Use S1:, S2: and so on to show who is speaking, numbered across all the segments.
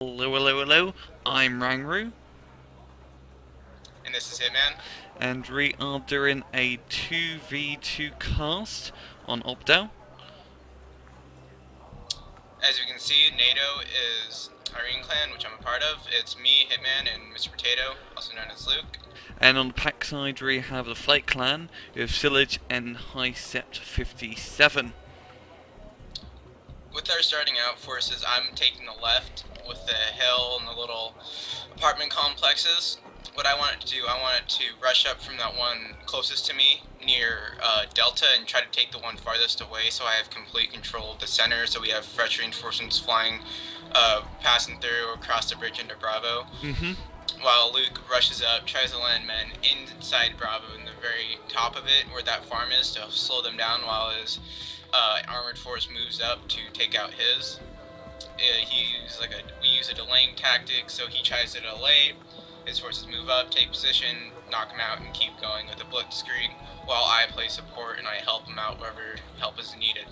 S1: Hello, hello, hello. I'm Rangroo,
S2: And this is Hitman.
S1: and we are doing a 2v2 cast on Opdale.
S2: As you can see, Nato is Irean clan, which I'm a part of. It's me, Hitman, and Mr. Potato, also known as Luke.
S1: And on the Pact side, we have the Flight Clan with Sillage and High Sept 57.
S2: With our starting out forces, I'm taking the left with the hill and the little apartment complexes. What I wanted to do, I wanted to rush up from that one closest to me near Delta and try to take the one farthest away so I have complete control of the center, so we have fresh reinforcements flying, passing through across the bridge into Bravo. While Luke rushes up, tries to land men inside Bravo in the very top of it where that farm is to slow them down while his armored force moves up to take out his. We use a delaying tactic, so he tries to delay. His forces move up, take position, knock him out, and keep going with a blitzkrieg, while I play support and I help him out wherever help is needed.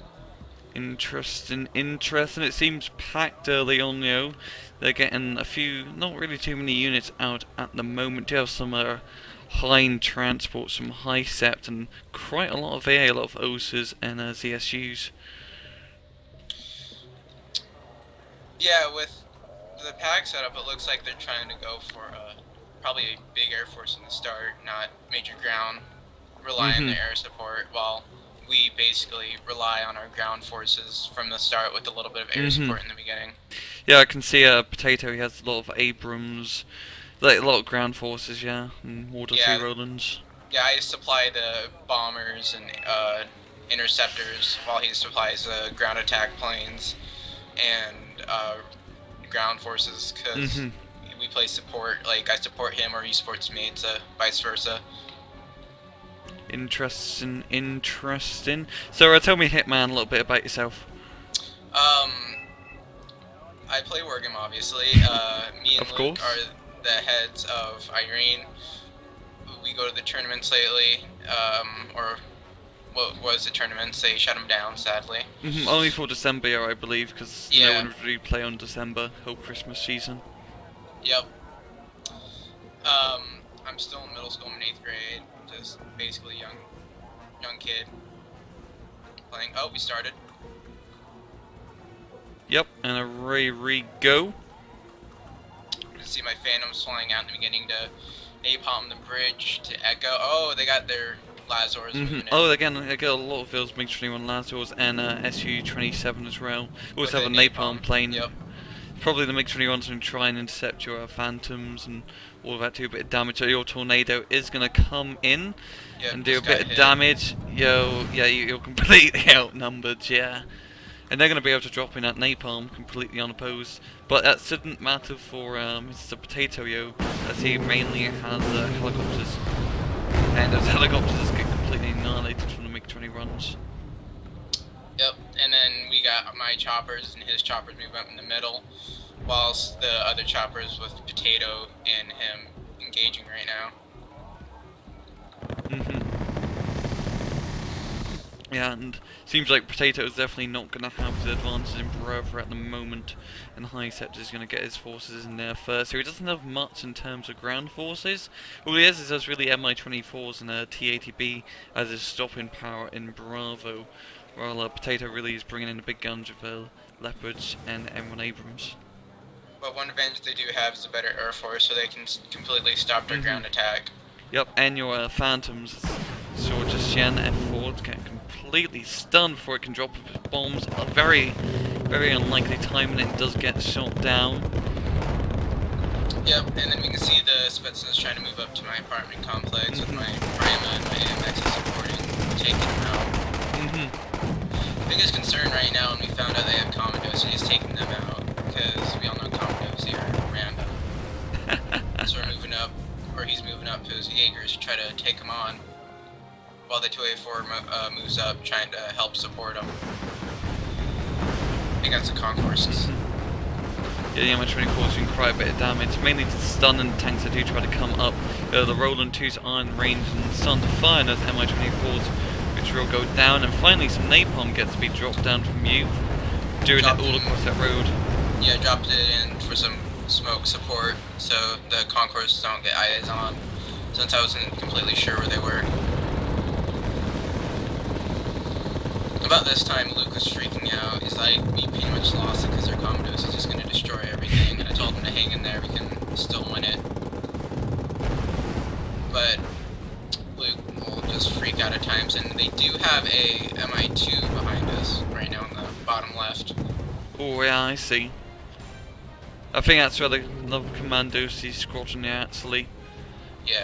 S1: Interesting. It seems Pact early on, they're getting a few, not really too many units out at the moment. Do have some Hind transports from High Sept and quite a lot of VA, a lot of OSAs and ZSUs.
S2: Yeah, with the Pact setup, it looks like they're trying to go for probably a big air force in the start, not major ground, rely on the air support, while we basically rely on our ground forces from the start with a little bit of air support in the beginning.
S1: Yeah, I can see Potato, he has a lot of Abrams, like a lot of ground forces, and Water 2 Rolands.
S2: Yeah, I supply the bombers and interceptors while he supplies ground attack planes and ground forces, because we play support, like I support him or he supports me, it's vice versa.
S1: Interesting. So tell me, Hitman, a little bit about yourself.
S2: I play Wargame, obviously. Me and Luke are the heads of Irean. We go to the tournaments lately, or what was the tournaments? They shut them down, sadly.
S1: Only for December, I believe, because no one would really play on December, whole Christmas season.
S2: Yep. I'm still in middle school, I'm in 8th grade, just basically young kid playing. Oh, we started.
S1: Yep, and away we go.
S2: You can see my phantoms flying out in the beginning to napalm the bridge to echo. Oh, they got their Lazors moving in.
S1: Oh, again, I got a lot of those MiG-21 Lazors and Su-27 as well. Also have a napalm plane.
S2: Yep.
S1: Probably the MiG-21's going to try and intercept your Phantoms and all of that, do a bit of damage. So your Tornado is going to come in and do a bit of damage. You're completely outnumbered, And they're going to be able to drop in that napalm completely unopposed. But that shouldn't matter for Mr. Potato, as he mainly has helicopters. And those helicopters get completely annihilated from the MiG-21s.
S2: Yep, and then we got my choppers and his choppers move up in the middle, whilst the other choppers with Potato and him engaging right now.
S1: Yeah, and seems like Potato is definitely not going to have the advantage in Bravo at the moment, and High Sept is going to get his forces in there first, so he doesn't have much in terms of ground forces. All he has is really Mi-24s and T-80B as his stopping power in Bravo, while Potato really is bringing in the big guns with Leopards and M1 Abrams.
S2: But one advantage they do have is a better air force, so they can completely stop their ground attack.
S1: Yep, and your Phantoms, so just F4 get completely stunned before it can drop bombs. A very, very unlikely time, and it does get shot down.
S2: Yep, and then we can see the Spetsnaz trying to move up to my apartment complex with my Prima and my AMX supporting, taking them out. Biggest concern right now, when we found out they have commandos, is taking them out, because we all know commandos here are random. So we're moving up, or he's moving up to his Jaegers to try to take them on, while the 2A4 moves up, trying to help support them against the concourses.
S1: Yeah, the Mi-24 is doing quite a bit of damage, mainly to stun and tanks that do try to come up. The Roland 2s are in range and starting to fire those Mi-24s, which will go down, and finally some napalm gets to be dropped down from you, doing it all across that road.
S2: Yeah, dropped it in for some smoke support so the Concourse don't get eyes on, since I wasn't completely sure where they were. About this time, Luke was freaking out. He's like, we pretty much lost it because their Commodus is just going to destroy everything, and I told him to hang in there, we can still win it. But Luke will just freak out at times, and they do have a MI2 behind us right now on the bottom left.
S1: Oh yeah, I see. I think that's where the commandos see squadron actually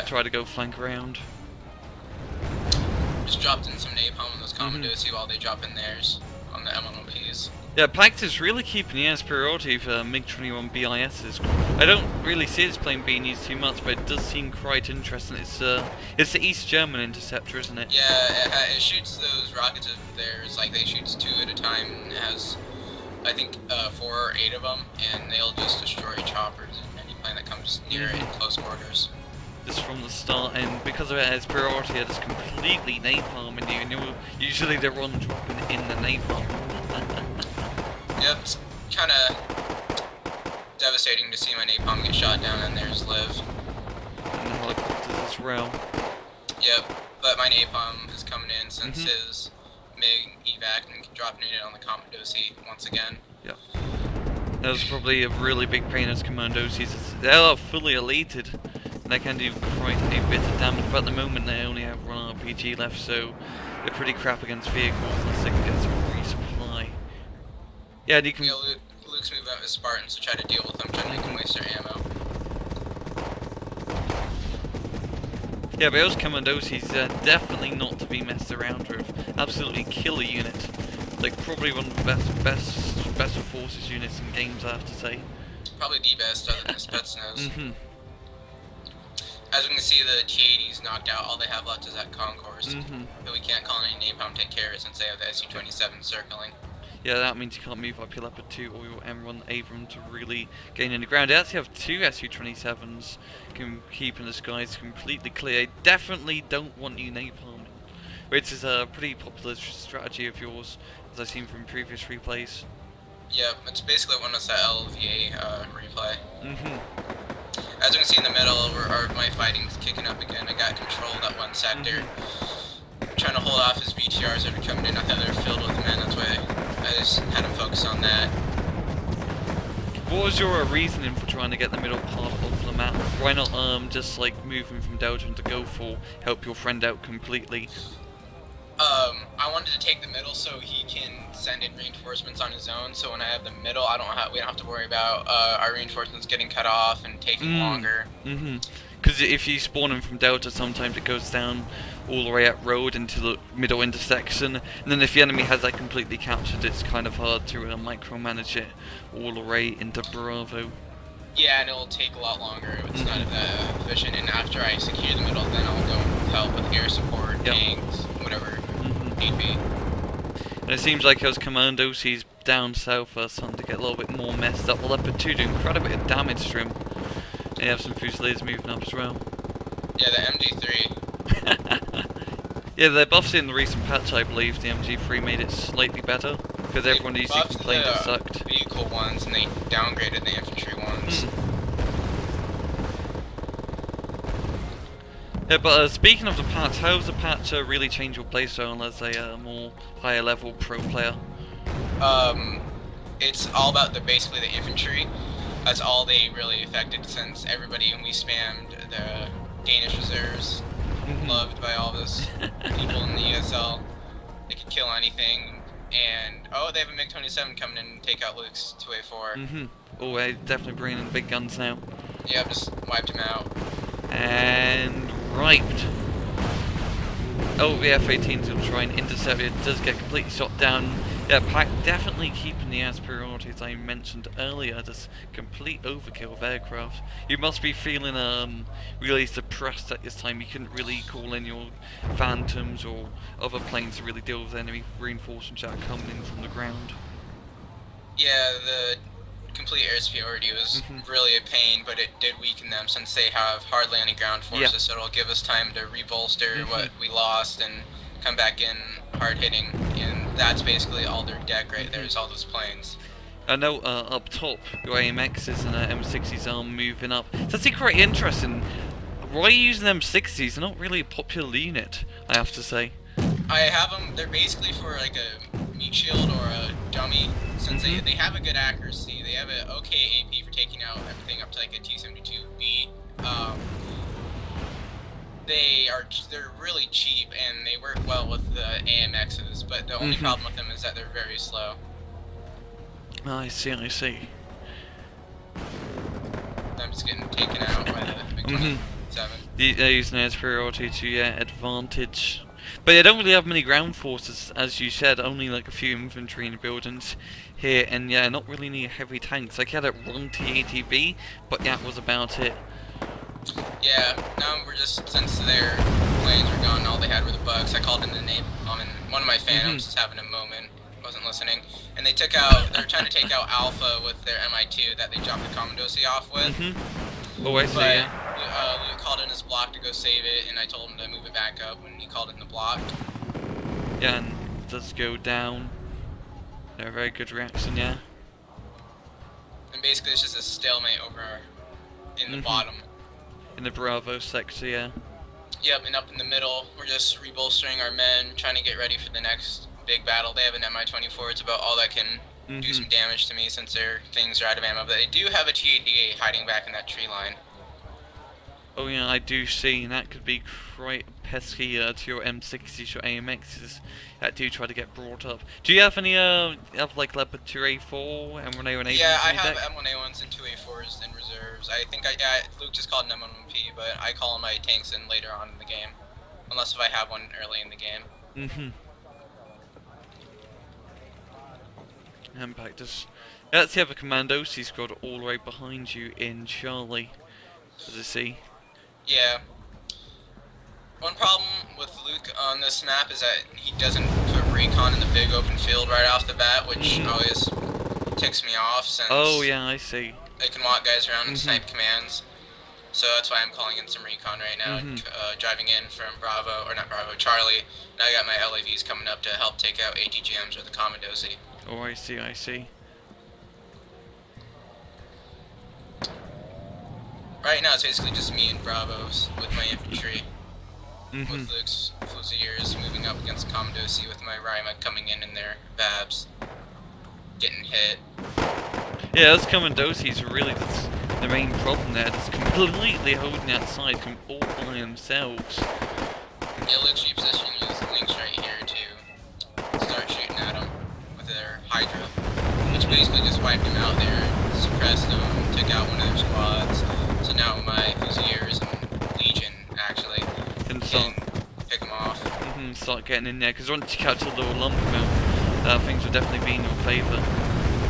S1: try to go flank around.
S2: Just dropped in some napalm on those commandos while they drop in theirs on the M1Ps.
S1: Yeah, Pact is really keeping the superiority for MiG-21 BISs. I don't really see this plane being used too much, but it does seem quite interesting. It's the East German interceptor, isn't it?
S2: Yeah, it shoots those rockets of theirs, like they shoots 2 at a time. It has, I think, 4 or 8 of them, and they'll just destroy choppers and any plane that comes near it in close quarters.
S1: Just from the start, and because of its priority, it is completely napalming you, and usually they're on dropping in the napalm.
S2: Yep, it's kind of devastating to see my napalm get shot down and theirs live.
S1: And the helicopters as well.
S2: Yep, but my napalm is coming in since his MiG evac and dropping it on the Commandosi once again.
S1: Yep. That was probably a really big pain as Commandosis. They're fully elated. They can do quite a bit of damage, but at the moment they only have one RPG left, so they're pretty crap against vehicles unless they can get some resupply. Yeah, and you can...
S2: Luke's moving up his Spartans to try to deal with them, trying to make them waste their ammo.
S1: Yeah, but those Commandosis are definitely not to be messed around with. Absolutely killer unit. Like, probably one of the best Special Forces units in games, I have to say.
S2: Probably the best, other than Spetsnaz. As we can see, the T-80's knocked out. All they have left is that Concourse. But we can't call any napalm take care of it since they have the Su-27 circling.
S1: Yeah, that means you can't move up your Leopard 2 or your M1 Abram to really gain any ground. They actually have 2 Su-27s keeping the skies completely clear. Definitely don't want you napalming, which is a pretty popular strategy of yours, as I've seen from previous replays.
S2: Yep, it's basically one of that LVA replay. As you can see in the middle, my fighting's kicking up again. I got control of that one sector. Trying to hold off his BTRs that are coming in. I thought they were filled with men, that's why I just had him focus on that.
S1: What was your reasoning for trying to get the middle part of the map? Why not just like moving from Belgium to go for help your friend out completely?
S2: I wanted to take the middle so he can send in reinforcements on his own, so when I have the middle, we don't have to worry about our reinforcements getting cut off and taking longer.
S1: Because if you spawn him from Delta, sometimes it goes down all the way up road into the middle intersection, and then if the enemy has that completely captured, it's kind of hard to micromanage it all the way into Bravo.
S2: Yeah, and it'll take a lot longer. It's not that efficient, and after I secure the middle, then I'll go with help with air support, tanks, whatever need be.
S1: And it seems like those Commandosis down south are starting to get a little bit more messed up. Well, Leopard 2 doing quite a bit of damage to him. And you have some Fusiliers moving up as well.
S2: Yeah, the MG3.
S1: Yeah, they're buffed in the recent patch, I believe. The MG3 made it slightly better, because everyone used to complain it sucked.
S2: Vehicle ones, and they downgraded the infantry ones.
S1: Yeah, but speaking of the patch, how does the patch really change your playstyle as a more higher level pro player?
S2: It's all about basically the infantry. That's all they really affected, since everybody, and we spammed the Danish reserves, loved by all those people in the ESL. They could kill anything, and they have a MiG-27 coming in and take out Luke's 2A4.
S1: Oh, they're definitely bringing in big guns now.
S2: Yeah, I've just wiped him out.
S1: And riped. Oh, the F-18s will try and intercept it. It does get completely shot down. Yeah, Pact definitely keeping the superiority, as I mentioned earlier. Just complete overkill of aircraft. You must be feeling really suppressed at this time. You couldn't really call in your Phantoms or other planes to really deal with enemy reinforcements that are coming in from the ground.
S2: Yeah, the complete air superiority was really a pain, but it did weaken them since they have hardly any ground forces, so it'll give us time to rebolster what we lost and come back in hard hitting, and that's basically all their deck right there, is all those planes.
S1: I know up top your AMXs and M60s are moving up. It's actually quite interesting. Why are you using M60s? They're not really a popular unit, I have to say.
S2: I have them. They're basically for like a meat shield or a dummy, since they have a good accuracy. They have an okay AP for taking out everything up to like a T-72B. They're really cheap and they work well with the AMXs, but the only problem with them is that they're very slow.
S1: I see.
S2: I'm just getting taken out by the MiG-27.
S1: They're using their superiority to advantage. But they don't really have many ground forces, as you said, only like a few infantry in buildings here, and not really any heavy tanks. Like, you had one T-80B, but that was about it.
S2: Yeah, now we're just, since their planes were gone, all they had were the bugs. I called in the name, and one of my phantoms was having a moment, wasn't listening, and they're trying to take out Alpha with their Mi-2 that they dropped the Commandosi off with.
S1: Oh, I see,
S2: Luke called in his block to go save it, and I told him to move it back up when he called in the block.
S1: Yeah, and it does go down. A very good reaction, yeah.
S2: And basically it's just a stalemate over in the bottom.
S1: In the Bravo sector, yeah.
S2: Yep, and up in the middle, we're just rebolstering our men, trying to get ready for the next big battle. They have an Mi-24, it's about all that can do some damage to me since their things are out of ammo, but they do have a T-88 hiding back in that tree line.
S1: Oh yeah, I do see, and that could be quite pesky to your M60s, your AMXs that do try to get brought up. Do you have any like Leopard 2A4, M1A1A?
S2: Yeah, I have M1A1s and 2A4s in reserves. I think Luke just called an M1P, but I call my tanks in later on in the game, unless if I have one early in the game.
S1: And Pact does. That's the other Commandosi squad all the way behind you in Charlie. As I see.
S2: Yeah. One problem with Luke on this map is that he doesn't put recon in the big open field right off the bat, which always ticks me off since
S1: I see.
S2: they can walk guys around and snipe commands. So that's why I'm calling in some recon right now, driving in from Charlie. Now I got my LAVs coming up to help take out ATGMs or the Commandosi.
S1: Oh, I see.
S2: Right now it's basically just me and Bravos with my infantry. With Luke's Fusiliers moving up against Commandosi with my Rima coming in their Babs. Getting hit.
S1: Yeah, those Commandosis are really the main problem there. Just completely holding outside all by themselves.
S2: Yeah, Luke's repositioning his links right here to start shooting at them with their Hydra. Which basically just wiped him out there, suppressed him, took out one of their squads. So now my Fusiliers and Legion actually can pick them off.
S1: Start getting in there, because once you catch a little lump mill, things will definitely be in your favour.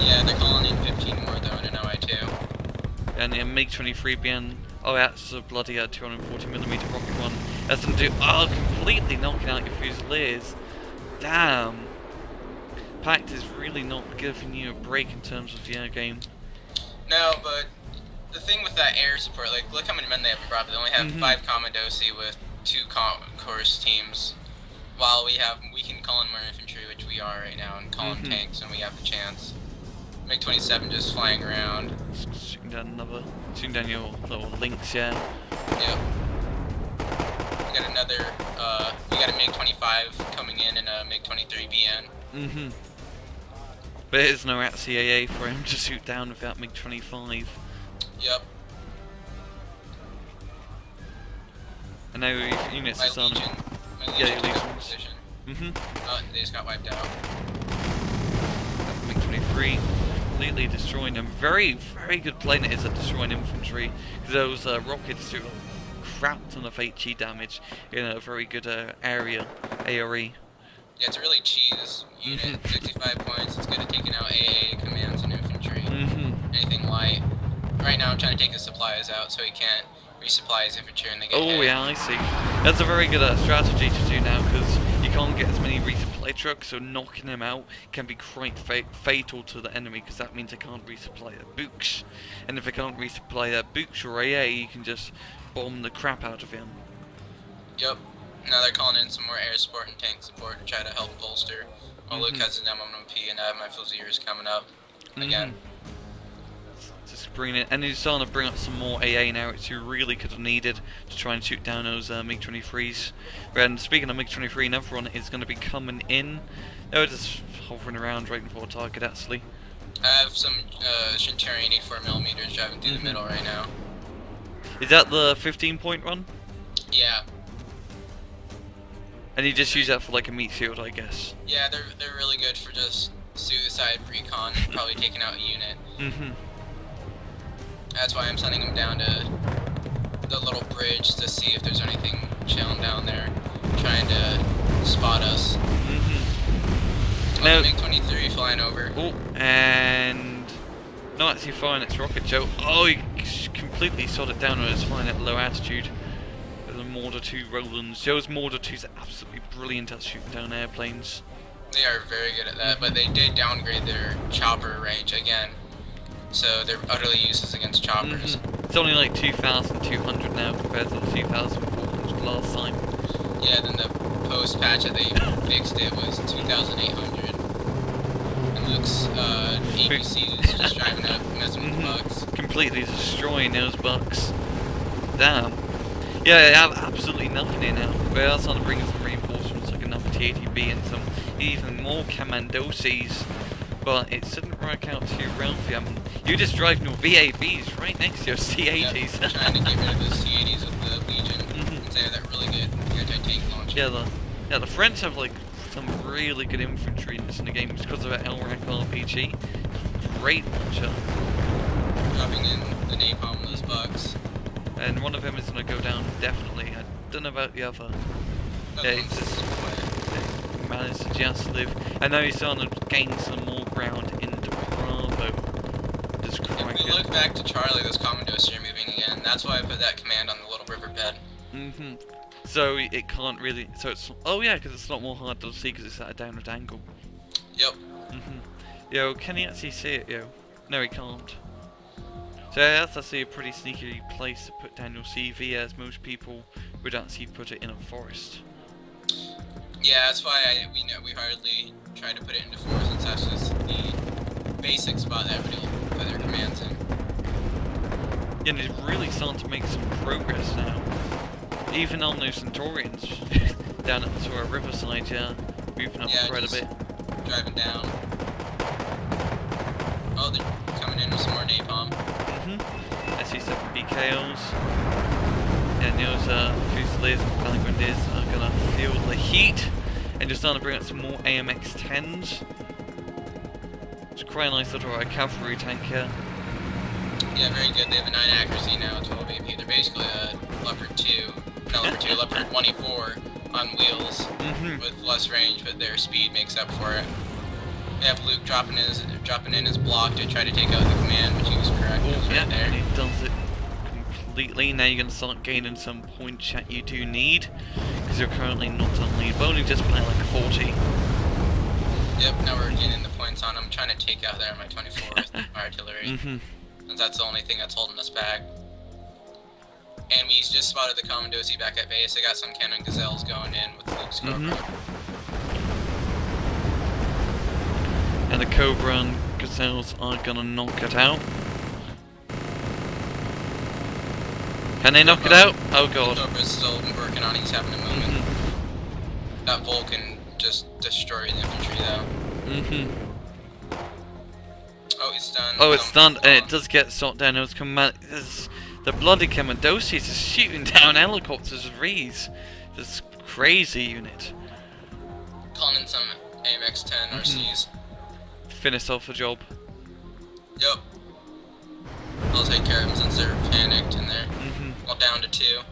S2: Yeah, they're calling in 15 more though in an OI2.
S1: And the MiG-23 being, that's a bloody 240mm rocket one. That's going to do, completely knocking out your Fusiliers. Damn. Pact is really not giving you a break in terms of the air game.
S2: No, but the thing with that air support, like, look how many men they have in Bravo. They only have 5 Commandosi with 2 course teams. While we can call in more infantry, which we are right now, and call in tanks when we have the chance. MiG-27 just flying around.
S1: Shooting down your little links, yeah.
S2: Yep. We got a MiG-25 coming in and a MiG-23BN.
S1: But there's no CAA for him to shoot down with that MiG-25.
S2: Yep.
S1: I know units
S2: my
S1: are on.
S2: Legion took up position. They just got wiped out.
S1: MiG-23 completely destroying them. Very, very good plane it is at destroying infantry, because those rockets do a crap ton of HE damage in a very good area, ARE.
S2: Yeah, it's a really cheese unit. 65 points. It's good at taking out AA commands and infantry. Anything light. Right now I'm trying to take his supplies out so he can't resupply his infantry and they get hit.
S1: Yeah, I see. That's a very good strategy to do now, because you can't get as many resupply trucks, so knocking them out can be quite fatal to the enemy, because that means they can't resupply their books. And if they can't resupply their books or AA, you can just bomb the crap out of him.
S2: Yep. Now they're calling in some more air support and tank support to try to help bolster. Well, Luke has an M1P and I have my Fusiliers coming up. again.
S1: Just bringing it, and he's starting to bring up some more AA now, which you really could have needed to try and shoot down those MiG-23s. And speaking of MiG-23, another one is going to be coming in. They're just hovering around waiting for a target actually.
S2: I have some Centurion 84mm driving through the middle right now.
S1: Is that the 15-point run?
S2: Yeah.
S1: And you just use that for like a meat shield, I guess.
S2: Yeah, they're really good for just suicide recon, probably taking out a unit. That's why I'm sending them down to the little bridge to see if there's anything chilling down there, trying to spot us.
S1: Now,
S2: MiG-23 flying over.
S1: Oh, and not actually firing its rocket, Joe. Oh, he completely shot it down when it was flying at low altitude. The Mortar 2 Rolands. Joe's Mortar 2s are absolutely brilliant at shooting down airplanes.
S2: They are very good at that, but they did downgrade their chopper range again. So they're utterly useless against choppers.
S1: It's only like 2,200 now compared to the 2,400 last time.
S2: Yeah, then the post-patch that they fixed it was 2,800. And Luke's APC is just driving up, messing with the bugs.
S1: Completely destroying those bugs. Damn. Yeah, they have absolutely nothing here now. We're also to bring in some reinforcements like another TATB and some even more Commandosis. But it didn't work out too well for you. I mean, you just drive your VABs right next to your C80s.
S2: Yep, trying to get rid of the C80s with the Legion. They're that really good anti-tank launcher.
S1: Yeah, the French have like some really good infantry in the game because of that LRAC RPG. Great launcher.
S2: Dropping in the napalm on those bugs.
S1: And one of them is going to go down, definitely. I don't know about the other. Yeah, he's just managed to just live. And now he's starting to gain some more ground into Bravo. Just
S2: if we look back to Charlie, those commandos are moving again. That's why I put that command on the little riverbed.
S1: So it can't really... So it's... Oh yeah, because it's a lot more hard to see because it's at a downward angle.
S2: Yep.
S1: Yo, can he actually see it, yo? No, he can't. So that's actually a pretty sneaky place to put down your CV, as most people would actually put it in a forest.
S2: Yeah, that's why we hardly try to put it into forest, since that's just the basic spot that everybody will put their commands in.
S1: Yeah, and it's really starting to make some progress now. Even on those Centaurians down at the Tora Riverside, moving up quite a bit.
S2: Driving down. Oh, they're coming in with some more napalm.
S1: SC-7 BKLs. And those Fusiliers and Valgrendiers are gonna feel the heat. And just starting to bring up some more AMX-10s. It's quite a nice little cavalry tank here.
S2: Yeah, very good. They have a 9 accuracy now, 12 AP. They're basically a Leopard 2. Not Leopard 2, Leopard 24 on wheels. With less range, but their speed makes up for it. They have Luke dropping in his block to try to take out the command, which he was correct. It was right there.
S1: And he does it completely. Now you're going to start gaining some points that you do need, because you're currently not on lead, but only just playing like a 40.
S2: Yep, now we're getting the points on them. I'm trying to take out there my 24 with artillery. Since that's the only thing that's holding us back. And we just spotted the Commandosi back at base. I got some Cannon Gazelles going in with Luke's Cobra.
S1: And the Cobra and Gazelles are gonna knock it out. Can they knock it out? Oh god.
S2: Cobra's still working on it. He's having a moment. That Vulcan just destroyed the infantry though. Oh, it's done.
S1: Oh, it's done, and it does get shot down. The bloody Commandosis is shooting down helicopters with V's. This crazy unit.
S2: Calling in some AMX-10 RCs.
S1: Finish off the job.
S2: Yep. I'll take care of them since they're panicked and they're all down to 2.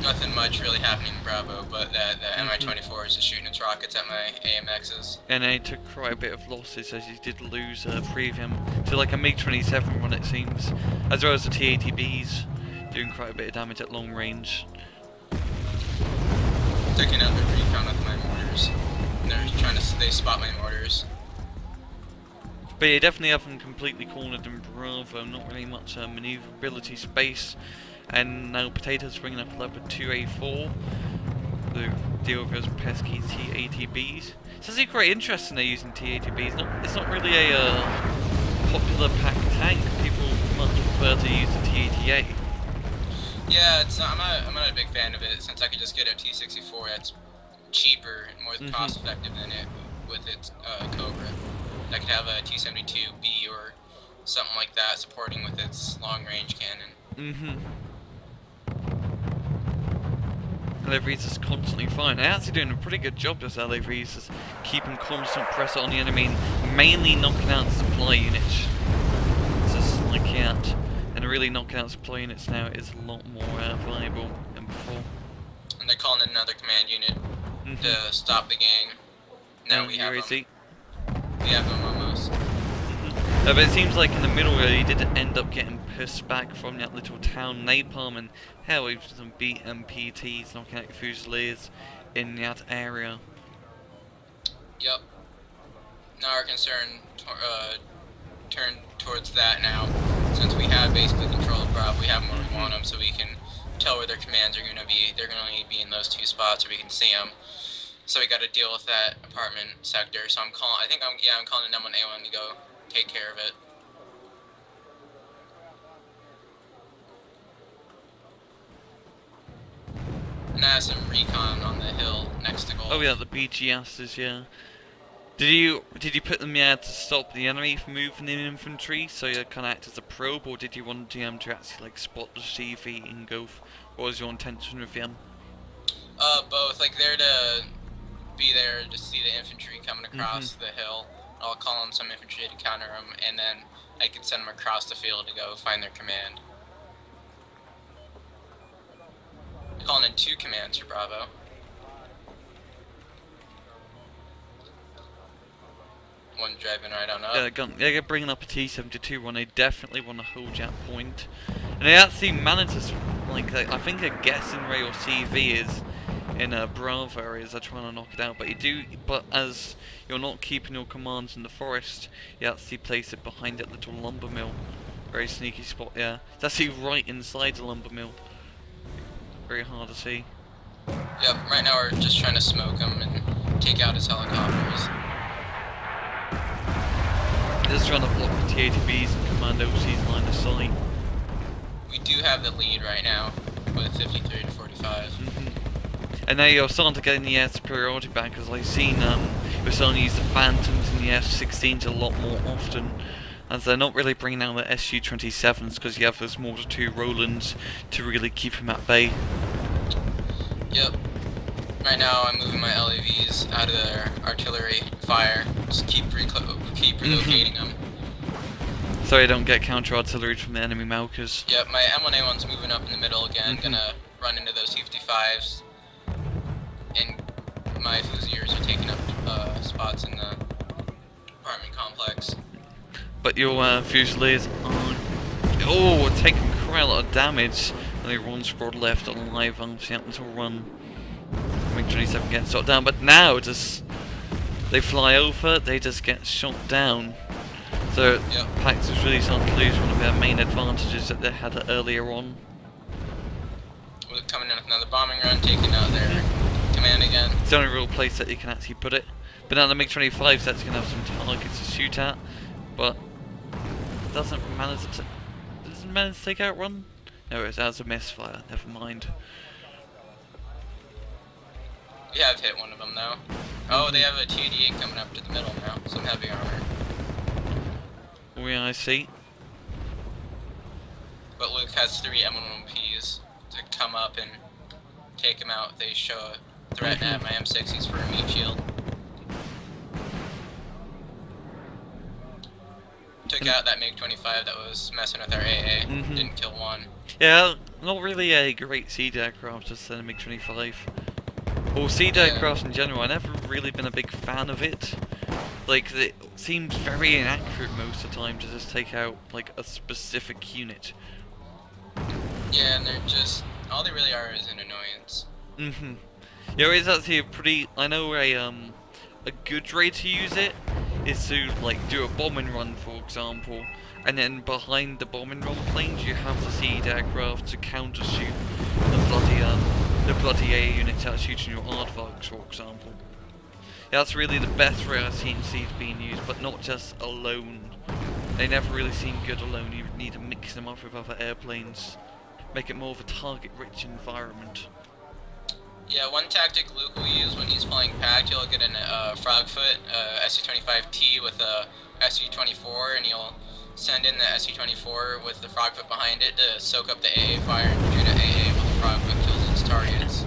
S2: Nothing much really happening in Bravo, but the Mi-24 is just shooting its rockets at my AMXs.
S1: And they took quite a bit of losses, as you did lose three of them to like a MiG-27 run, it seems, as well as the T-80Bs, doing quite a bit of damage at long range.
S2: Taking out the recon with my mortars. And they spot my mortars.
S1: But you definitely haven't completely cornered in Bravo, not really much maneuverability space. And now Potato's bringing up a Leopard 2A4. to deal with those pesky TATBs. It's actually quite interesting they're using TATBs. It's not really a popular Pact tank. People much prefer to use the TATA.
S2: Yeah, it's not, I'm not a big fan of it, since I could just get a T64 that's cheaper and more cost effective than it with its Cobra. I could have a T72B or something like that supporting with its long range cannon.
S1: LAVs is constantly firing. They're actually doing a pretty good job, this LAVs, just keeping constant pressure on the enemy, mainly knocking out supply units. It's just like that. And really knocking out supply units now is a lot more viable than before.
S2: And they're calling in another command unit to stop the gang. Now we have them. We have them almost.
S1: But it seems like in the middle where he did end up getting pushed back from that little town Napalm, and hell, we've some BMPTs knocking out Fusiliers in that area.
S2: Yep. Now our concern turned towards that now, since we have basically control of Bravo. We have them where we want them, so we can tell where their commands are going to be. They're going to be in those two spots, or we can see them. So we got to deal with that apartment sector. So I'm calling the 911A1 to go take care of it. And I have some recon on the hill next to Gold.
S1: Oh yeah, the BGSs, yeah. Did you put them there to stop the enemy from moving in infantry, so you kind of act as a probe, or did you want them to actually like spot the CV and go? What was your intention with them?
S2: Both. Like they're to be there to see the infantry coming across the hill. I'll call on some infantry to counter them, and then I can send them across the field to go find their command. I'm calling in 2 commands for Bravo. One driving right on up.
S1: Yeah, they're bringing up a T-72 one. They definitely want to hold that point. And they actually managed to, like, I think a guessing ray or CV is in Bravo areas. They're trying to knock it out, but as you're not keeping your commands in the forest, you actually place it behind that little lumber mill. Very sneaky spot, yeah. It's actually right inside the lumber mill. Very hard to see.
S2: Yep, right now we're just trying to smoke him and take out his helicopters.
S1: Just trying to block the TATBs and Commando C's line of sight.
S2: We do have the lead right now with 53 to 45.
S1: And now you're starting to get in the air superiority back, because I've seen we're starting to use the Phantoms and the F-16s a lot more often, as they're not really bringing out the SU-27s because you have those Mortar 2 Rolands to really keep them at bay.
S2: Yep. Right now I'm moving my LAVs out of their artillery fire. Just keep relocating them.
S1: So you don't get counter-artillery from the enemy Malkers.
S2: Yep, my M1A1's moving up in the middle again. Gonna run into those 55s. And my Fusiliers are taking up spots in the apartment complex. But
S1: your Fusiliers are taking quite a lot of damage. Only one squad left alive on the little run. MiG-27 getting shot down, but now they fly over, they just get shot down. So Pact is really starting to lose one of their main advantages that they had earlier on.
S2: We're coming in with another bombing run, taking out their command again.
S1: It's the only real place that you can actually put it. But now the MiG-25 set's going to have some targets to shoot at, but doesn't manage to take out one? No, it has a misfire, never mind.
S2: We have hit one of them though. Oh, they have a TD8 coming up to the middle now, some heavy armor.
S1: Oh yeah, I see.
S2: But Luke has 3 M11Ps to come up and take him out if they show a threat at my M60s for a meat shield. Took out that MiG-25 that was messing with our AA, didn't kill one.
S1: Yeah, not really a great siege aircraft, just a MiG-25. Or siege aircraft in general, I've never really been a big fan of it. Like, it seems very inaccurate most of the time to just take out, like, a specific unit.
S2: Yeah, and they're just, all they really are is an annoyance.
S1: Yeah, it's actually a pretty, I know a good way to use it is to, like, do a bombing run, for example, and then behind the bombing run planes you have the siege aircraft to counter-shoot the bloody the bloody AA units out shooting your aardvarks, for example. Yeah, that's really the best way I've seen Seeds being used, but not just alone. They never really seem good alone. You need to mix them up with other airplanes, make it more of a target-rich environment.
S2: Yeah, one tactic Luke will use when he's playing Pact, he'll get a Frogfoot SU-25T with a SU-24, and he'll send in the SU-24 with the Frogfoot behind it to soak up the AA fire and shoot at AA while the Frogfoot kills its targets.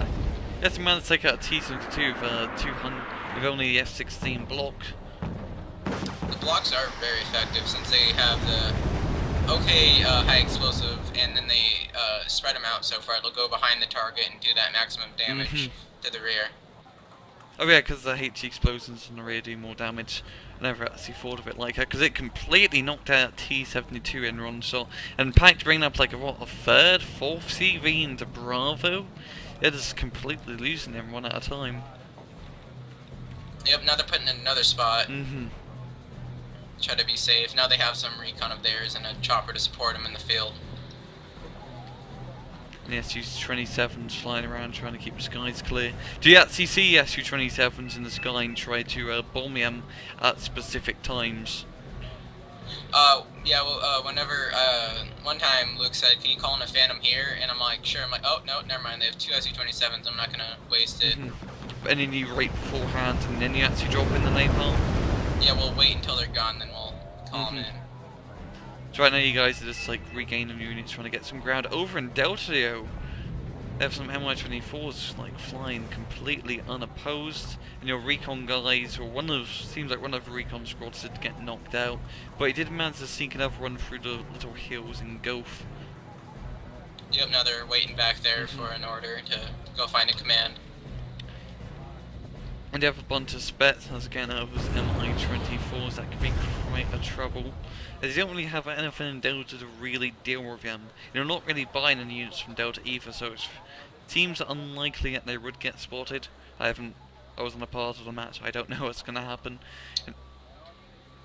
S1: Yes, we managed to take out a T-72 with 200, with only the F-16 block.
S2: The blocks are very effective since they have the high explosive, and then they spread them out so far it'll go behind the target and do that maximum damage to the rear.
S1: Oh yeah, because the HE explosions in the rear do more damage. I never actually thought of it like that, because it completely knocked out T-72 in one shot. And Pact bringing up like a third, fourth CV into Bravo? It is completely losing him one at a time.
S2: Yep, now they're putting in another spot. Try to be safe. Now they have some recon of theirs and a chopper to support them in the field.
S1: And the SU-27s flying around trying to keep the skies clear. Do you actually see SU-27s in the sky and try to bomb them at specific times?
S2: Yeah, well, whenever, one time Luke said, can you call in a Phantom here? And I'm like, sure. I'm like, oh, no, never mind. They have two SU-27s. I'm not gonna waste it.
S1: And then you rate beforehand and then you actually drop in the napalm?
S2: Yeah, we'll wait until they're gone, then we'll call them in.
S1: So right now you guys are just like regaining units, trying to get some ground over in Delta. They have some MI-24s like flying completely unopposed, and your recon guys, or seems like one of the recon squads did get knocked out, but he did manage to sneak another run through the little hills in Gulf.
S2: Yep, now they're waiting back there for an order to go find a command.
S1: And you have a bunch of Spets, as again those MI-24s that could be quite a trouble, as you don't really have anything in Delta to really deal with them. You're not really buying any units from Delta either, so it seems unlikely that they would get spotted. I wasn't a part of the match, I don't know what's going to happen.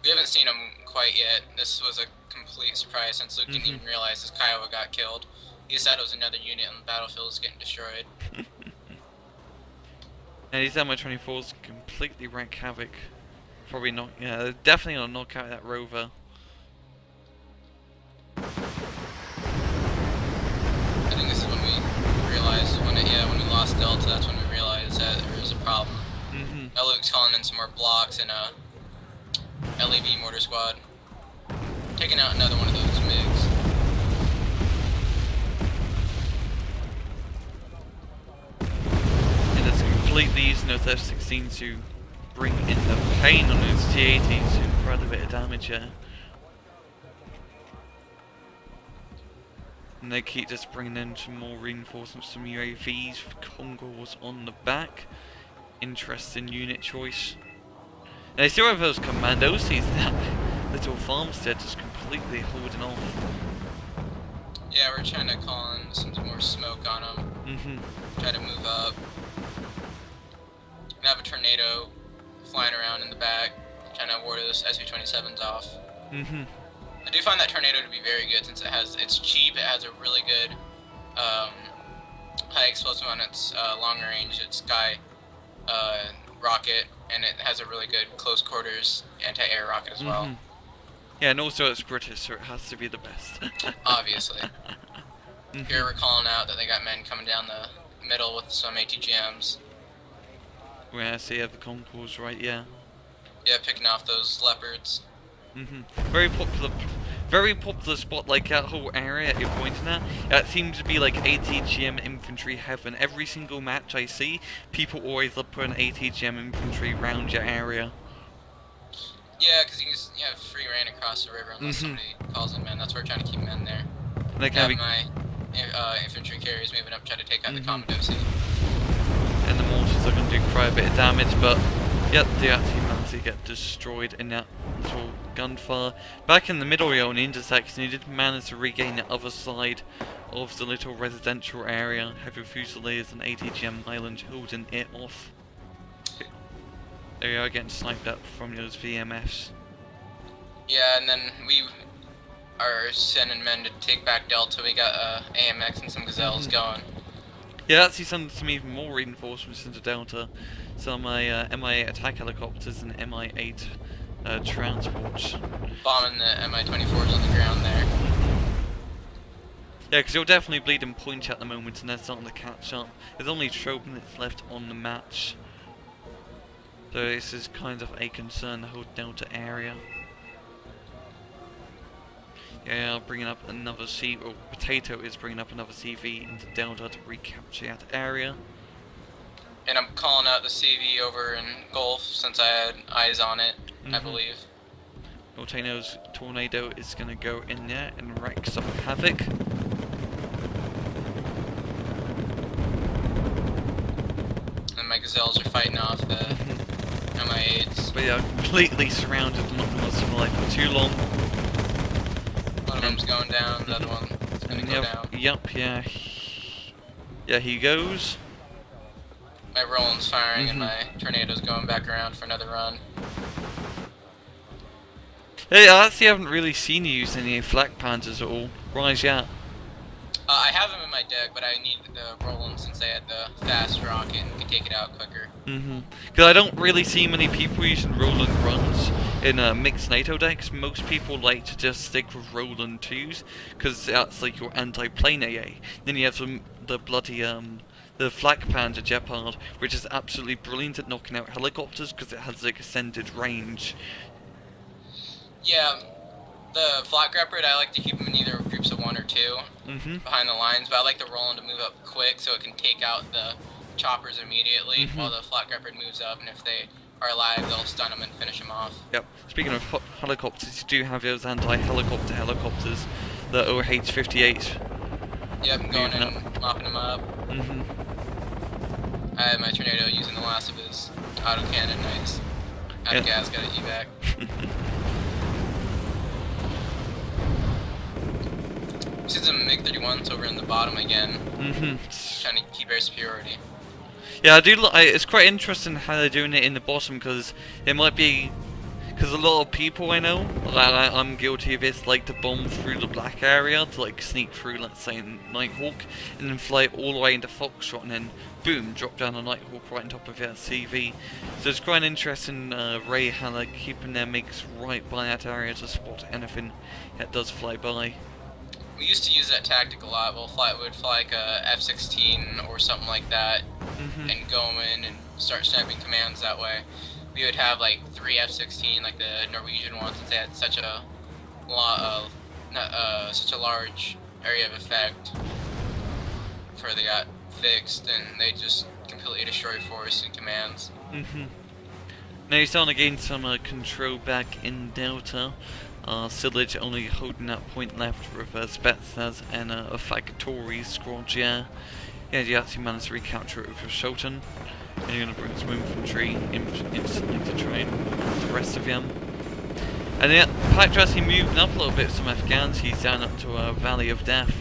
S2: We haven't seen them quite yet. This was a complete surprise since Luke didn't even realize his Kiowa got killed. He said it was another unit on the battlefield was getting destroyed.
S1: And these MI-24s completely wreak havoc. Probably not, yeah, they're definitely gonna knock out that rover.
S2: I think this is when we realized, when we lost Delta, that's when we realized that there was a problem. Now Luke's calling in some more blocks and a LEV mortar squad. Taking out another one of those MiGs.
S1: Completely using those F-16s to bring in the pain on those T-80s and quite a bit of damage here. And they keep just bringing in some more reinforcements, some UAVs, Congors on the back. Interesting unit choice. And they still have those commando seats, that little farmstead just completely holding off.
S2: Yeah, we're trying to call in some more smoke on them. Try to move up. We have a tornado flying around in the back, trying to ward those SU-27s off. I do find that tornado to be very good since it's cheap, it has a really good high explosive on its long range, its sky rocket, and it has a really good close quarters anti-air rocket as well.
S1: Yeah, and also it's British, so it has to be the best.
S2: Obviously. Here we're calling out that they got men coming down the middle with some ATGMs.
S1: Yeah, so you have the Concours, right, yeah.
S2: Yeah, picking off those leopards.
S1: Very popular spot, like that whole area that you're pointing at. That seems to be like ATGM infantry heaven. Every single match I see, people always love putting ATGM infantry around your area.
S2: Yeah, because you have free reign across the river unless somebody calls in men. That's why we're trying to keep men there.
S1: They can
S2: my infantry carriers moving up, trying to take out the Commandosi.
S1: And the mortars are going to do quite a bit of damage, but yep, they actually managed to get destroyed in that little gunfire. Back in the middle here on the intersection, he did manage to regain the other side of the little residential area. Heavy Fusiliers and ATGM Island holding it off. There we are, getting sniped up from those VMFs.
S2: Yeah, and then we are sending men to take back Delta. We got AMX and some Gazelles going.
S1: Yeah, actually sent some even more reinforcements into Delta. Some MI8 attack helicopters and MI8 transports.
S2: Bombing the Mi-24s on the ground there.
S1: Yeah, because you're definitely bleeding point at the moment and they're starting to catch up. There's only 12 minutes left on the match. So this is kind of a concern, the whole Delta area. Yeah, bringing up another Potato is bringing up another CV into Delta to recapture that area.
S2: And I'm calling out the CV over in Gulf since I had eyes on it, I believe.
S1: Volcano's Tornado is going to go in there and wreak some havoc.
S2: And my Gazelles are fighting off the Mi-8s.
S1: But yeah, completely surrounded and not going to survive for too long.
S2: One of them's going down, the other one is going to go down.
S1: Yep, yeah. Yeah, he goes.
S2: My Roland's firing and my Tornado's going back around for another run.
S1: Hey, I actually haven't really seen you use any flak panzers at all. Rise yet?
S2: I have them in my deck, but I need the Roland since they had the fast rocket and could take it out quicker.
S1: Because I don't really see many people using Roland runs in mixed Nato decks. Most people like to just stick with Roland 2s, because that's like your anti-plane AA. Then you have the bloody, the Flak Panzer Gepard, which is absolutely brilliant at knocking out helicopters, because it has like extended range.
S2: Yeah, the Flak Grapper, I like to keep them in either groups of 1 or 2 behind the lines, but I like the Roland to move up quick so it can take out the choppers immediately while the Flak Grapper moves up, and if they are alive, they'll stun them and finish them off.
S1: Yep. Speaking of helicopters, you do have those anti-helicopter helicopters, the OH-58.
S2: Yep, I'm going in and mopping them up. I had my Tornado using the last of his autocannon. Nice. Out of gas, got an evac. See some MiG-31s over in the bottom again. Trying to keep air superiority.
S1: Yeah, I do. It's quite interesting how they're doing it in the bottom, because it might be. Because a lot of people I know, like I'm guilty of this, like to bomb through the black area to like sneak through, let's say, Nighthawk, and then fly all the way into Foxtrot, and then boom, drop down a Nighthawk right on top of their CV. So it's quite an interesting Ray how they're keeping their MiGs right by that area to spot anything that does fly by.
S2: We used to use that tactic a lot. We'd fly like a F-16 or something like that, and go in and start snapping commands that way. We would have like 3 F-16, like the Norwegian ones, since they had such a large area of effect before they got fixed, and they just completely destroyed force and commands.
S1: Now you're starting to gain some control back in Delta. Sillage only holding that point left with Spetsnaz and a Factory squad, yeah. Yeah, you actually managed to recapture it with your Shoten. And you're going to bring some infantry instantly to train the rest of them. And yeah, Pact actually moving up a little bit, some Afghans. He's down up to a Valley of Death.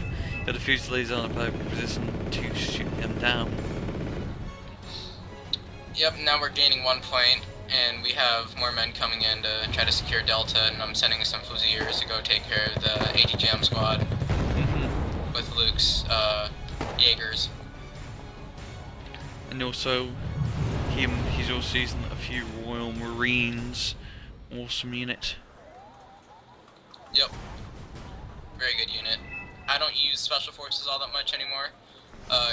S1: The Fusiliers are in a perfect position to shoot them down.
S2: Yep, now we're gaining 1 point, and we have more men coming in to try to secure Delta, and I'm sending some Fusiliers to go take care of the AT Jam squad with Luke's Jaegers.
S1: And also, he's also using a few Royal Marines. Awesome unit.
S2: Yep. Very good unit. I don't use Special Forces all that much anymore,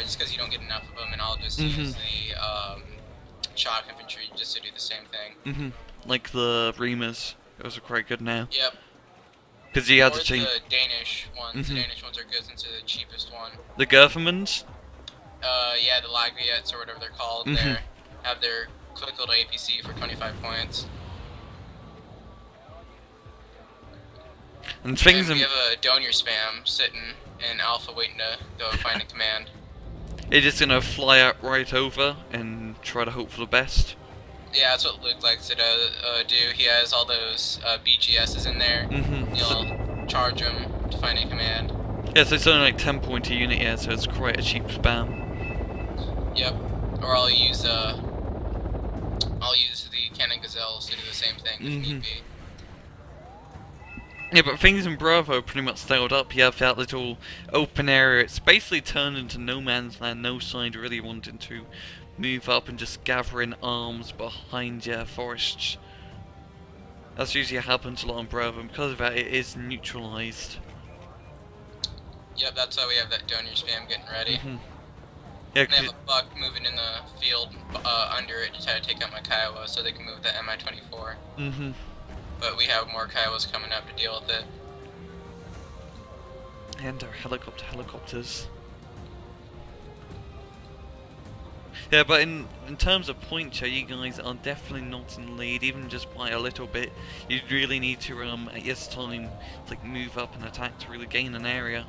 S2: just because you don't get enough of them, and I'll just use the shock infantry just to do the same thing.
S1: Like the Reamers. Those are quite good now.
S2: Yep.
S1: Because you had to change.
S2: The Danish ones. The Danish ones are good since they're the cheapest one.
S1: The Governments?
S2: Yeah, the Lagviets or whatever they're called. They have their quick little APC for 25 points.
S1: And things.
S2: We have a Donor spam sitting in Alpha waiting to go find a command.
S1: It's just gonna fly out right over and try to hope for the best.
S2: Yeah, that's what Luke likes to do. He has all those BGSs in there. You'll charge them to find a command.
S1: Yeah, so it's only like 10 point a unit, yeah, so it's quite a cheap spam.
S2: Yep. Or I'll use the Cannon Gazelles to do the same thing if need be.
S1: Yeah, but things in Bravo are pretty much styled up. You have that little open area. It's basically turned into no man's land. No side really wanting to move up and just gather in arms behind your forests. That's usually what happens a lot on Bravo, and because of that, it is neutralized.
S2: Yep, that's why we have that donor spam getting ready.
S1: Yeah,
S2: and they have a buck moving in the field under it to try to take out my Kiowa so they can move the Mi-24. But we have more Kiowas coming up to deal with it.
S1: And our helicopters. Yeah, but in terms of point share, you guys are definitely not in the lead, even just by a little bit. You really need to, at this time, like move up and attack to really gain an area.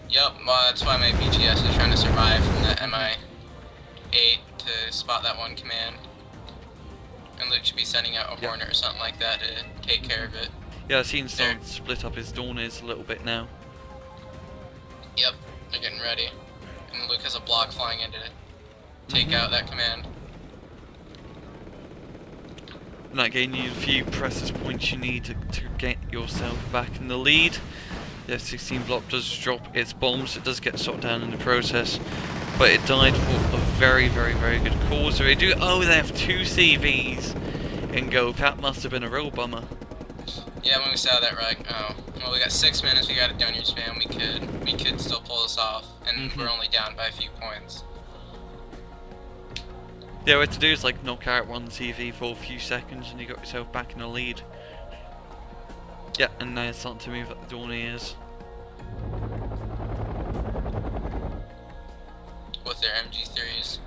S2: Yep, well, that's why my BGS is trying to survive from the Mi-8 to spot that one command. And Luke should be sending out a Hornet or something like that to take care of it.
S1: Yeah, I've seen starting to split up his Dorniers a little bit now.
S2: Yep, they're getting ready. And Luke has a block flying in to take out that command.
S1: And that gave you a few precious points you need to get yourself back in the lead. The F-16 block does drop its bombs, it does get shot down in the process, but it died for a very, very, very good cause. So they have 2 CVs in go. That must have been a real bummer.
S2: Yeah, when we saw that, right? Oh, well, we got 6 minutes. We got a donor spam. We could still pull this off, and we're only down by a few points.
S1: Yeah, what to do is like knock out one CV for a few seconds, and you got yourself back in the lead. Yeah, and now it's starting to move up the Dorniers.
S2: With their MG3s.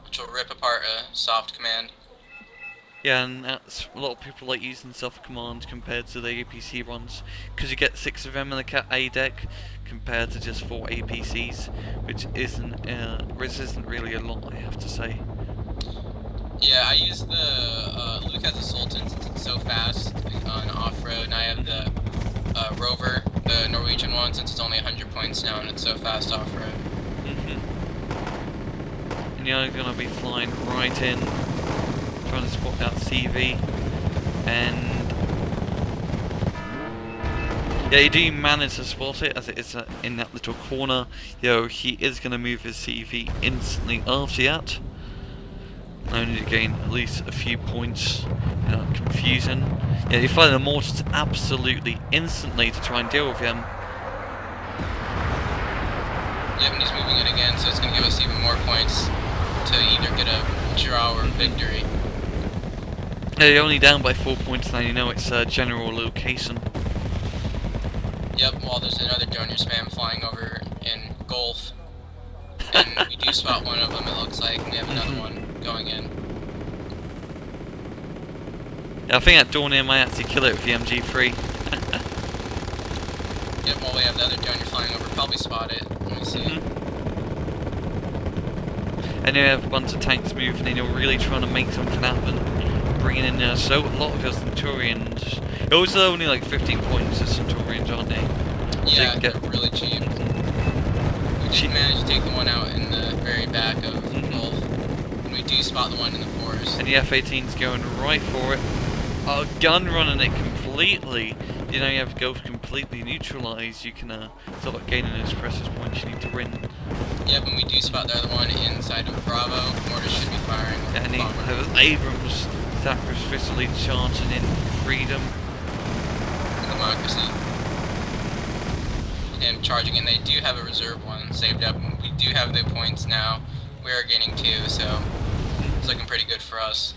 S2: Which will rip apart a soft command.
S1: Yeah, and that's a lot of people like using soft command compared to the APC ones, because you get 6 of them in the Cat A deck compared to just 4 APCs, which isn't really a lot, I have to say. Yeah,
S2: I use the Luke has a Sultan since it's so fast on off-road, and I have the Rover, the Norwegian one, since it's only 100 points now and it's so fast off-road.
S1: And you're gonna be flying right in, trying to spot that CV, and yeah, you do manage to spot it as it is in that little corner. He is gonna move his CV instantly after that. Only to gain at least a few points without confusing. Yeah, you fire the mortars absolutely instantly to try and deal with him.
S2: Yep, and he's moving it again, so it's going to give us even more points to either get a draw or victory.
S1: Yeah, you're only down by 4 points now, you know it's a general location.
S2: Yep, well, there's another donor spam flying over in Gulf. And we do spot one of them, it looks like, and we have another one going in.
S1: Yeah, I think that Dornier might actually kill it with the MG3.
S2: Yep, well, we have the other donor flying over, probably spot it. Let me see.
S1: And you have a bunch of tanks moving in, you're really trying to make something happen. Bringing in so a lot of your Centurions. It was only like 15 points as Centurions, aren't they?
S2: Yeah, so they're really cheap. We did manage to take the one out in the very back of Gulf. And we do spot the one in the forest.
S1: And the F-18's going right for it. Gun running it completely. You have Gulf completely neutralized. You can start gaining those precious points you need to win.
S2: Yep, and we do spot the other one inside of Bravo. Mortars should be firing.
S1: Yeah, and he has Abrams sacrificially charging in freedom.
S2: Democracy. And charging in. They do have a reserve one saved up. We do have the points now. We are gaining 2, so it's looking pretty good for us.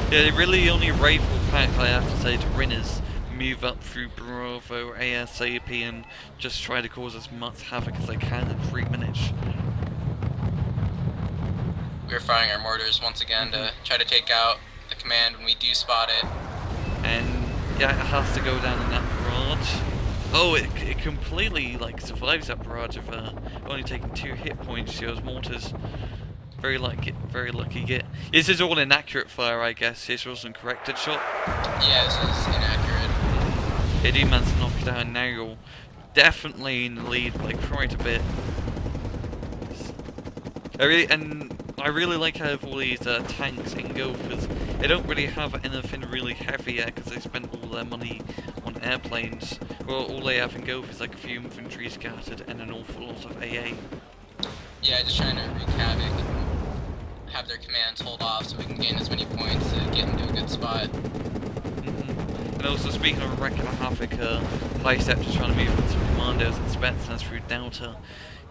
S1: Yeah, really the only rifle pack I have to say to win is move up through Bravo ASAP and just try to cause as much havoc as I can in 3 minutes.
S2: We're firing our mortars once again to try to take out the command when we do spot it.
S1: And yeah, it has to go down in that barrage. Oh, it completely survives that barrage of only taking 2 hit points to those mortars. Very lucky get. This is all inaccurate fire, I guess. This wasn't corrected shot.
S2: Yeah, this is inaccurate.
S1: It did manage to knock it down. Now you're definitely in the lead by quite a bit. I really like how all these tanks in go, because they don't really have anything really heavy yet because they spent all their money on airplanes. Well, all they have in Gulf is like a few infantry scattered and an awful lot of AA.
S2: Yeah, just trying to wreak havoc, have their commands hold off so we can gain as many points to get into a good spot.
S1: And also, speaking of wrecking havoc, Bicep is trying to move into commandos and Spetsnaz through Delta.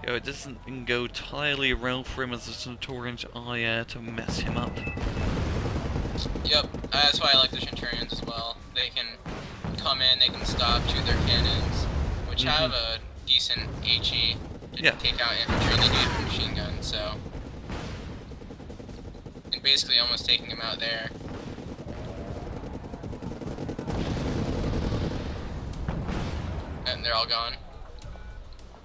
S1: It doesn't go entirely well for him as the Centurions are to mess him up.
S2: Yep, that's why I like the Centurions as well. They can come in, they can stop, shoot their cannons, which have a decent HE to take out infantry, and they do have machine guns, so... And basically almost taking him out there. And they're all gone.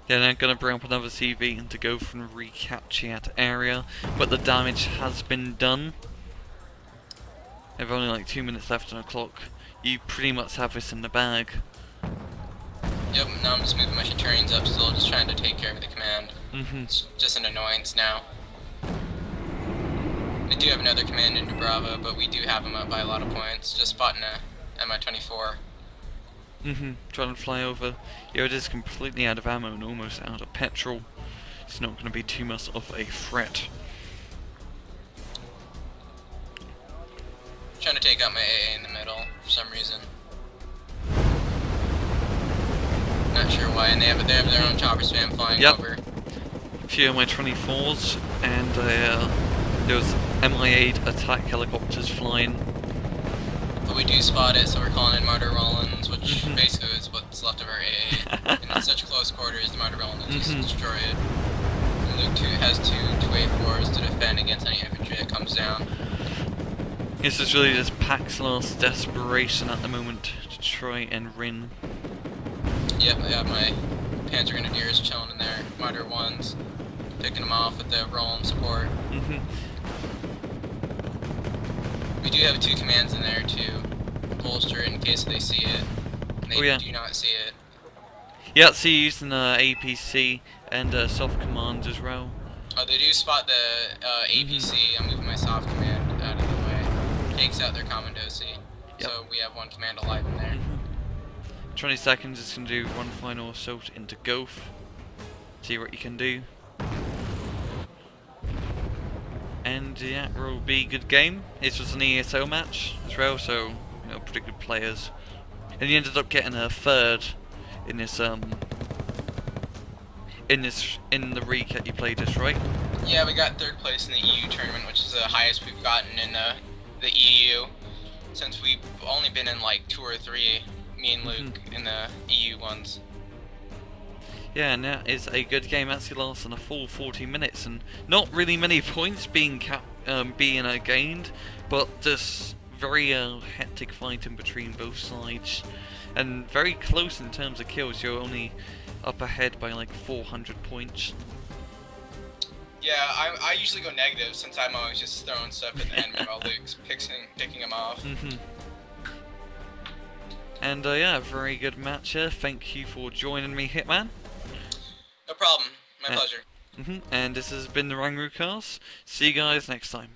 S1: Yeah, they're going to bring up another CV and to go from recapturing that area, but the damage has been done. They've only like 2 minutes left on the clock. You pretty much have this in the bag.
S2: Yep, now I'm just moving my Centurions up still, just trying to take care of the command. It's just an annoyance now. I do have another command into Bravo, but we do have him up by a lot of points, just spotting a Mi-24.
S1: Trying to fly over. It is completely out of ammo and almost out of petrol. It's not going to be too much of a threat.
S2: Trying to take out my AA in the middle for some reason. Not sure why, and they have their own chopper spam flying over.
S1: A few of my 24s, and there was Mi-8 attack helicopters flying.
S2: But we do spot it, so we're calling in Martyr Rollins, which basically is what's left of our AA. And in such close quarters, the Martyr Rollins just destroy it. And Luke has two 2A4s to defend against any infantry that comes down.
S1: This is really just Pact's last desperation at the moment to try and win.
S2: Yep, I got my Panzer Grenadiers chilling in there, Martyr 1s, picking them off with the Rollins support. We do have two commands in there to bolster it in case they see it. And they do not see it.
S1: Yeah, so you're using APC and soft command as well.
S2: Oh, they do spot the APC. I'm moving my soft command out of the way. Takes out their commandosi. So we have one command alive in there.
S1: 20 seconds is going to do one final assault into Gulf. See what you can do. And yeah, it will be a good game. This was an ESO match as well, so pretty good players. And you ended up getting a third in this in the recap you played this, right?
S2: Yeah, we got third place in the EU tournament, which is the highest we've gotten in the EU since we've only been in like 2 or 3. Me and Luke in the EU ones.
S1: Yeah, and that is a good game. Actually lasted a full 40 minutes, and not really many points being gained, but just very hectic fighting between both sides, and very close in terms of kills. You're only up ahead by like 400 points.
S2: Yeah, I usually go negative since I'm always just throwing stuff at the enemy while Luke's picking them off.
S1: And yeah, very good match here. Thank you for joining me, Hitman.
S2: No problem. My pleasure.
S1: And this has been the RANGROOCAST. See you guys next time.